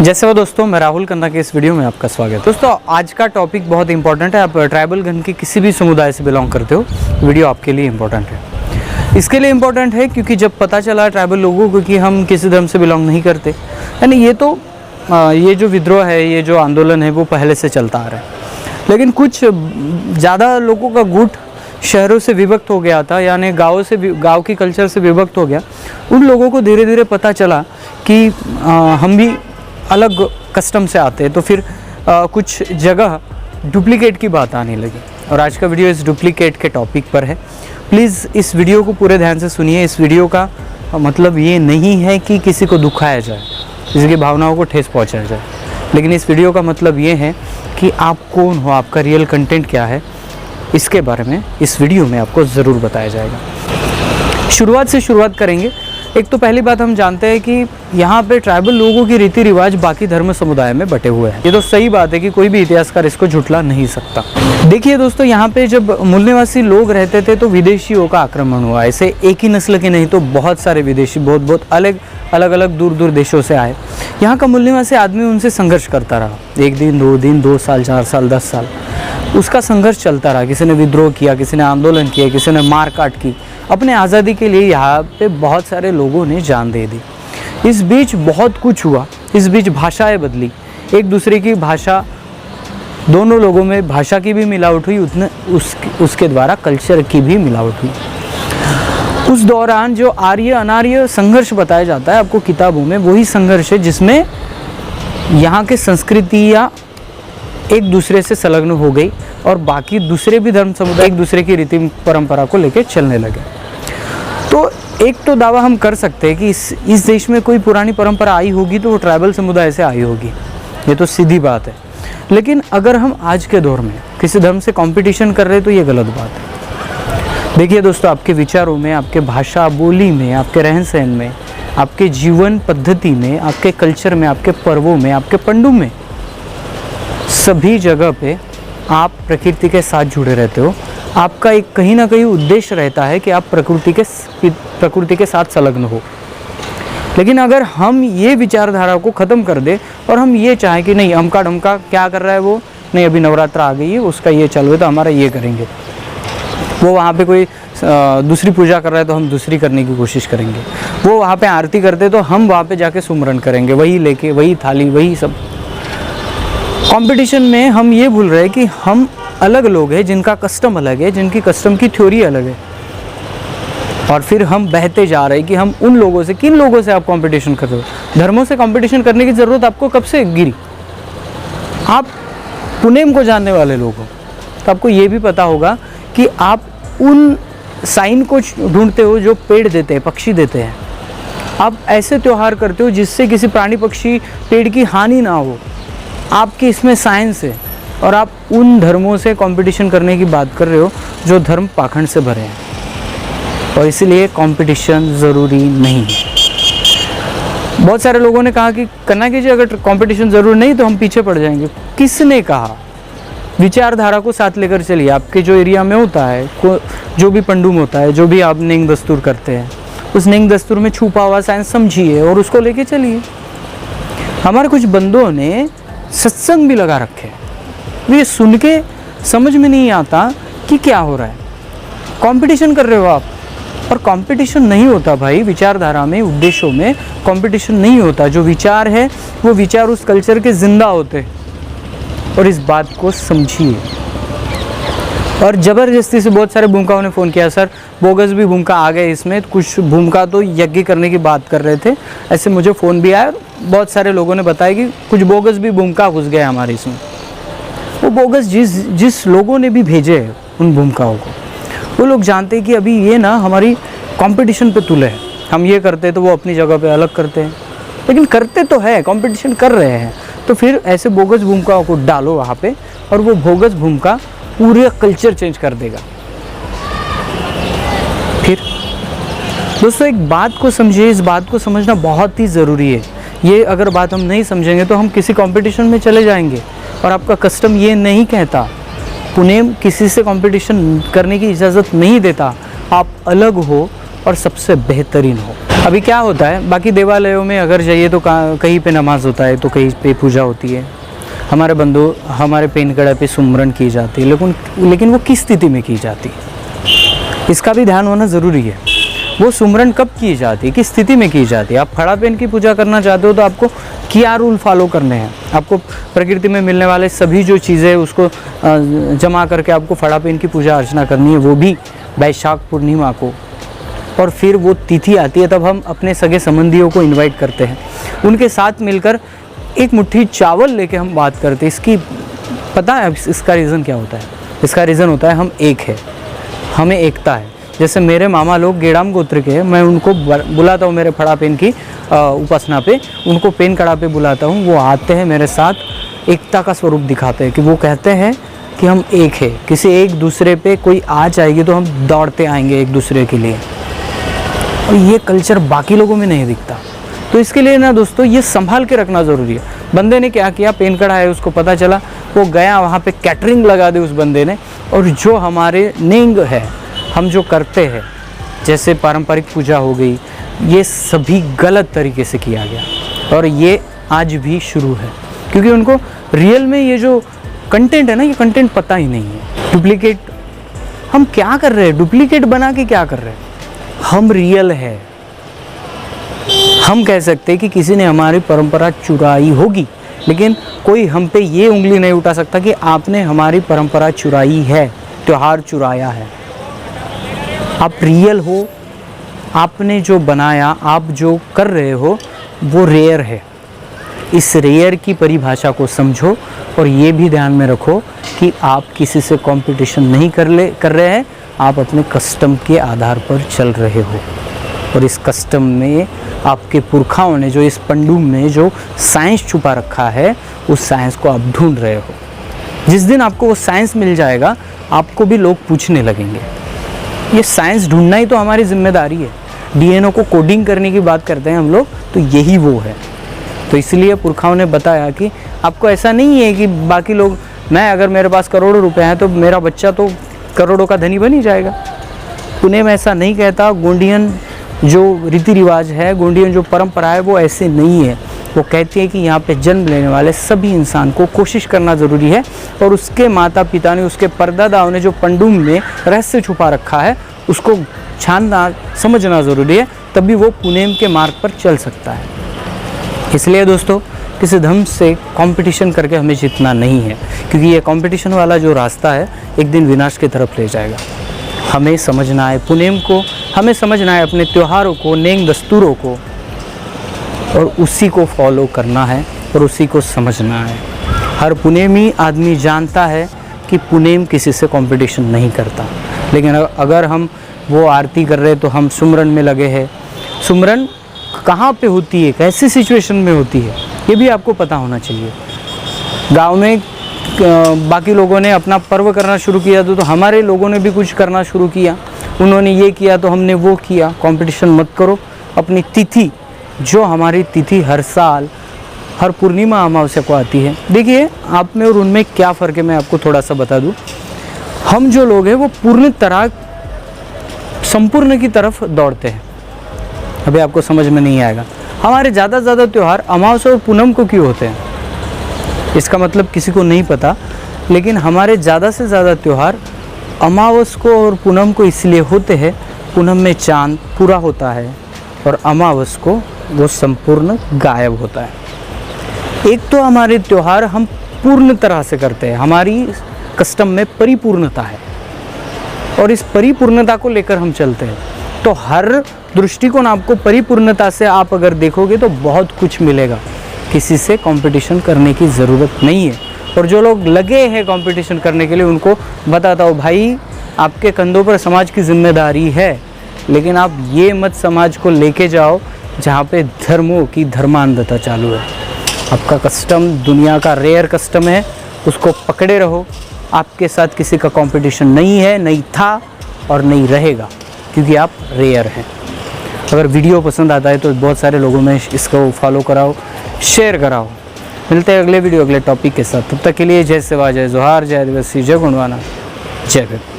जैसे वो दोस्तों, मैं राहुल खन्ना के इस वीडियो में आपका स्वागत है। दोस्तों, आज का टॉपिक बहुत इंपॉर्टेंट है। आप ट्राइबल गण के किसी भी समुदाय से बिलोंग करते हो, वीडियो आपके लिए इंपॉर्टेंट है। इसके लिए इंपॉर्टेंट है क्योंकि जब पता चला ट्राइबल लोगों को कि हम किसी धर्म से बिलोंग नहीं करते, यानी ये जो विद्रोह है, ये जो आंदोलन है, वो पहले से चलता आ रहा है। लेकिन कुछ ज़्यादा लोगों का गुट शहरों से विभक्त हो गया था, यानी गाँव की कल्चर से विभक्त हो गया। उन लोगों को धीरे धीरे पता चला कि हम भी अलग कस्टम से आते हैं, तो फिर कुछ जगह डुप्लीकेट की बात आने लगी। और आज का वीडियो इस डुप्लीकेट के टॉपिक पर है। प्लीज़ इस वीडियो को पूरे ध्यान से सुनिए। इस वीडियो का मतलब ये नहीं है कि किसी को दुखाया जाए, किसी की भावनाओं को ठेस पहुंचाया जाए, लेकिन इस वीडियो का मतलब ये है कि आप कौन हो, आपका रियल कंटेंट क्या है, इसके बारे में इस वीडियो में आपको ज़रूर बताया जाएगा। शुरुआत करेंगे। एक तो पहली बात, हम जानते हैं कि यहाँ पे ट्राइबल लोगों की रीति रिवाज बाकी धर्म समुदाय में बटे हुए हैं। ये तो सही बात है कि कोई भी इतिहासकार इसको झुठला नहीं सकता। देखिए दोस्तों, यहाँ पे जब मूल निवासी लोग रहते थे तो विदेशियों का आक्रमण हुआ। ऐसे एक ही नस्ल के नहीं तो बहुत सारे विदेशी बहुत अलग दूर देशों से आए। यहाँ का मूल निवासी आदमी उनसे संघर्ष करता रहा, 1 दिन 2 दिन 2 साल 4 साल 10 साल उसका संघर्ष चलता रहा। किसी ने विद्रोह किया, किसी ने आंदोलन किया, किसी ने मार काट की। अपने आज़ादी के लिए यहाँ पे बहुत सारे लोगों ने जान दे दी। इस बीच बहुत कुछ हुआ। इस बीच भाषाएं बदली, एक दूसरे की भाषा, दोनों लोगों में भाषा की भी मिलावट हुई, उसके द्वारा कल्चर की भी मिलावट हुई। उस दौरान जो आर्य अनार्य संघर्ष बताया जाता है आपको किताबों में, वही संघर्ष है जिसमें यहाँ के संस्कृतियाँ एक दूसरे से संलग्न हो गई और बाकी दूसरे भी धर्म समुदाय एक दूसरे की रीति परंपरा को लेकर चलने लगे। तो एक तो दावा हम कर सकते हैं कि इस देश में कोई पुरानी परंपरा आई होगी तो वो ट्राइबल समुदाय से आई होगी, ये तो सीधी बात है। लेकिन अगर हम आज के दौर में किसी धर्म से कंपटीशन कर रहे हैं तो ये गलत बात है। देखिए दोस्तों, आपके विचारों में, आपके भाषा बोली में, आपके रहन सहन में, आपके जीवन पद्धति में, आपके कल्चर में, आपके पर्वों में, आपके पंडु में, सभी जगह पे आप प्रकृति के साथ जुड़े रहते हो। आपका एक कहीं ना कहीं उद्देश्य रहता है कि आप प्रकृति के साथ संलग्न हो। लेकिन अगर हम ये विचारधारा को ख़त्म कर दे और हम ये चाहें कि नहीं, अमका डमका क्या कर रहा है वो, नहीं अभी नवरात्र आ गई है, उसका ये चालू है तो हमारा ये करेंगे, वो वहाँ पे कोई दूसरी पूजा कर रहा है तो हम दूसरी करने की कोशिश करेंगे, वो वहाँ पे आरती करते तो हम वहाँ पे जाके सुमरन करेंगे, वही लेके, वही थाली, वही सब। कंपटीशन में हम ये भूल रहे हैं कि हम अलग लोग हैं, जिनका कस्टम अलग है, जिनकी कस्टम की थ्योरी अलग है। और फिर हम बहते जा रहे हैं कि हम उन लोगों से, किन लोगों से आप कंपटीशन कर रहे हो। धर्मों से कंपटीशन करने की ज़रूरत आपको कब से गिरी? आप पुनेम को जानने वाले लोग हो तो आपको ये भी पता होगा कि आप उन साइन को ढूंढते हो जो पेड़ देते हैं, पक्षी देते हैं। आप ऐसे त्यौहार करते हो जिससे किसी प्राणी पक्षी पेड़ की हानि ना हो। आपकी इसमें साइंस है और आप उन धर्मों से कंपटीशन करने की बात कर रहे हो जो धर्म पाखंड से भरे हैं, और इसलिए कंपटीशन ज़रूरी नहीं है। बहुत सारे लोगों ने कहा कि करना कीजिए, अगर कंपटीशन ज़रूरी नहीं तो हम पीछे पड़ जाएंगे। किसने कहा? विचारधारा को साथ लेकर चलिए। आपके जो एरिया में होता है, जो भी पंडुम होता है, जो भी आप नेंग दस्तूर करते हैं, उस नेंग दस्तूर में छुपा हुआ साइंस समझिए और उसको लेके चलिए। हमारे कुछ बंदों ने सत्संग भी लगा रखे हैं, ये सुन के समझ में नहीं आता कि क्या हो रहा है। कंपटीशन कर रहे हो आप, और कंपटीशन नहीं होता भाई। विचारधारा में, उद्देश्यों में कंपटीशन नहीं होता। जो विचार है वो विचार उस कल्चर के जिंदा होते, और इस बात को समझिए। और ज़बरदस्ती से बहुत सारे भूमिकाओं ने फ़ोन किया, सर बोगस भी भूमिका आ गए इसमें, कुछ भूमिका तो यज्ञ करने की बात कर रहे थे, ऐसे मुझे फ़ोन भी आया। बहुत सारे लोगों ने बताया कि कुछ बोगस भी भूमिका घुस गए हमारे इसमें। वो बोगस जिस लोगों ने भी भेजे हैं उन भूमिकाओं को, वो लोग जानते हैं कि अभी ये ना हमारी कंपटीशन पे तुले है। हम ये करते तो वो अपनी जगह पे अलग करते हैं, लेकिन करते तो है, कंपटीशन कर रहे हैं। तो फिर ऐसे बोगस भूमिकाओं को डालो वहाँ पे, और वो बोगस भूमिका पूरे कल्चर चेंज कर देगा। फिर दोस्तों, एक बात को समझिए, इस बात को समझना बहुत ही ज़रूरी है। ये अगर बात हम नहीं समझेंगे तो हम किसी कंपटीशन में चले जाएंगे, और आपका कस्टम ये नहीं कहता, पुनेम किसी से कंपटीशन करने की इजाज़त नहीं देता। आप अलग हो और सबसे बेहतरीन हो। अभी क्या होता है, बाकी देवालयों में अगर जाइए तो कहीं पे नमाज होता है तो कहीं पे पूजा होती है, हमारे बंधु हमारे पेनकड़ा पे सुमरन की जाती है, लेकिन वो किस स्थिति में की जाती है इसका भी ध्यान होना ज़रूरी है। वो सुमरन कब की जाती है, किस स्थिति में की जाती है। आप फड़ा पेन की पूजा करना चाहते हो तो आपको क्या रूल फॉलो करने हैं। आपको प्रकृति में मिलने वाले सभी जो चीज़ें उसको जमा करके आपको फड़ा पेन की पूजा अर्चना करनी है, वो भी वैशाख पूर्णिमा को। और फिर वो तिथि आती है तब हम अपने सगे संबंधियों को इनवाइट करते हैं, उनके साथ मिलकर एक मुट्ठी चावल लेके हम बात करते हैं। इसकी पता है इसका रीज़न क्या होता है? इसका रीज़न होता है हम एक है, हमें एकता है। जैसे मेरे मामा लोग गेड़ाम गोत्र के हैं, मैं उनको बुलाता हूँ मेरे फड़ा पेन की उपासना पे, उनको पेन कड़ा पे बुलाता हूँ, वो आते हैं मेरे साथ, एकता का स्वरूप दिखाते हैं कि वो कहते हैं कि हम एक है। किसी एक दूसरे पे कोई आ जाएगी तो हम दौड़ते आएंगे एक दूसरे के लिए, और ये कल्चर बाकी लोगों में नहीं दिखता। तो इसके लिए ना दोस्तों ये संभाल के रखना ज़रूरी है। बंदे ने क्या किया, पेन कड़ा है उसको पता चला, वो गया वहाँ पे कैटरिंग लगा दी उस बंदे ने, और जो हमारे नेंग है हम जो करते हैं जैसे पारंपरिक पूजा हो गई, ये सभी गलत तरीके से किया गया और ये आज भी शुरू है, क्योंकि उनको रियल में ये जो कंटेंट है ना, ये कंटेंट पता ही नहीं है। डुप्लीकेट हम क्या कर रहे हैं, डुप्लीकेट बना के क्या कर रहे हैं। हम रियल है। हम कह सकते हैं कि किसी ने हमारी परंपरा चुराई होगी, लेकिन कोई हम पे ये उंगली नहीं उठा सकता कि आपने हमारी परंपरा चुराई है, त्यौहार चुराया है। आप रियल हो, आपने जो बनाया, आप जो कर रहे हो वो रेयर है। इस रेयर की परिभाषा को समझो और ये भी ध्यान में रखो कि आप किसी से कंपटीशन नहीं कर रहे हैं, आप अपने कस्टम के आधार पर चल रहे हो। और इस कस्टम में आपके पुरखाओं ने जो इस पंडुम में जो साइंस छुपा रखा है, उस साइंस को आप ढूंढ रहे हो। जिस दिन आपको वो साइंस मिल जाएगा, आपको भी लोग पूछने लगेंगे। ये साइंस ढूंढना ही तो हमारी जिम्मेदारी है। डीएनए को कोडिंग करने की बात करते हैं हम लोग, तो यही वो है। तो इसलिए पुरखाओं ने बताया कि आपको ऐसा नहीं है कि बाकी लोग, मैं अगर मेरे पास करोड़ों रुपए हैं तो मेरा बच्चा तो करोड़ों का धनी बन ही जाएगा। पुणे में ऐसा नहीं कहता। गोंडियन जो रीति रिवाज है, गोंडियन जो परंपरा है, वो ऐसे नहीं है। वो कहती है कि यहाँ पे जन्म लेने वाले सभी इंसान को कोशिश करना ज़रूरी है, और उसके माता पिता ने, उसके परदादाओं ने जो पंडुम में रहस्य छुपा रखा है, उसको छानना, समझना ज़रूरी है, तभी वो पुनेम के मार्ग पर चल सकता है। इसलिए दोस्तों किसी धर्म से कंपटीशन करके हमें जीतना नहीं है, क्योंकि ये कंपटीशन वाला जो रास्ता है एक दिन विनाश की तरफ ले जाएगा। हमें समझना है पुनेम को, हमें समझना है अपने त्योहारों को, नेंग दस्तूरों को, और उसी को फॉलो करना है और उसी को समझना है। हर पुनेमी आदमी जानता है कि पुनेम किसी से कंपटीशन नहीं करता, लेकिन अगर हम वो आरती कर रहे हैं तो हम सुमरन में लगे हैं। सुमरन कहाँ पे होती है, कैसी सिचुएशन में होती है, ये भी आपको पता होना चाहिए। गांव में बाकी लोगों ने अपना पर्व करना शुरू किया तो हमारे लोगों ने भी कुछ करना शुरू किया। उन्होंने ये किया तो हमने वो किया। कंपटीशन मत करो। अपनी तिथि, जो हमारी तिथि हर साल हर पूर्णिमा अमावस्या को आती है, देखिए आप में और उनमें क्या फ़र्क है मैं आपको थोड़ा सा बता दूं। हम जो लोग हैं वो पूर्ण तरह संपूर्ण की तरफ दौड़ते हैं। अभी आपको समझ में नहीं आएगा, हमारे ज़्यादा से ज़्यादा त्यौहार अमावस्या और पूनम को क्यों होते हैं, इसका मतलब किसी को नहीं पता। लेकिन हमारे ज़्यादा से ज़्यादा त्यौहार अमावस को और पूनम को इसलिए होते हैं, पूनम में चांद पूरा होता है और अमावस को वो संपूर्ण गायब होता है। एक तो हमारे त्यौहार हम पूर्ण तरह से करते हैं, हमारी कस्टम में परिपूर्णता है और इस परिपूर्णता को लेकर हम चलते हैं। तो हर दृष्टिकोण आपको परिपूर्णता से आप अगर देखोगे तो बहुत कुछ मिलेगा। किसी से कंपटीशन करने की ज़रूरत नहीं है। और जो लोग लगे हैं कंपटीशन करने के लिए, उनको बताता हूँ भाई, आपके कंधों पर समाज की जिम्मेदारी है, लेकिन आप ये मत समाज को लेके जाओ जहाँ पे धर्मों की धर्मांधता चालू है। आपका कस्टम दुनिया का रेयर कस्टम है, उसको पकड़े रहो। आपके साथ किसी का कंपटीशन नहीं है, नहीं था और नहीं रहेगा, क्योंकि आप रेयर हैं। अगर वीडियो पसंद आता है तो बहुत सारे लोगों में इसको फॉलो कराओ, शेयर कराओ। मिलते हैं अगले वीडियो अगले टॉपिक के साथ। तब तक के लिए जय सेवा, जय जोहार, जय आदिवासी, जय गुणवाना, जय भीम।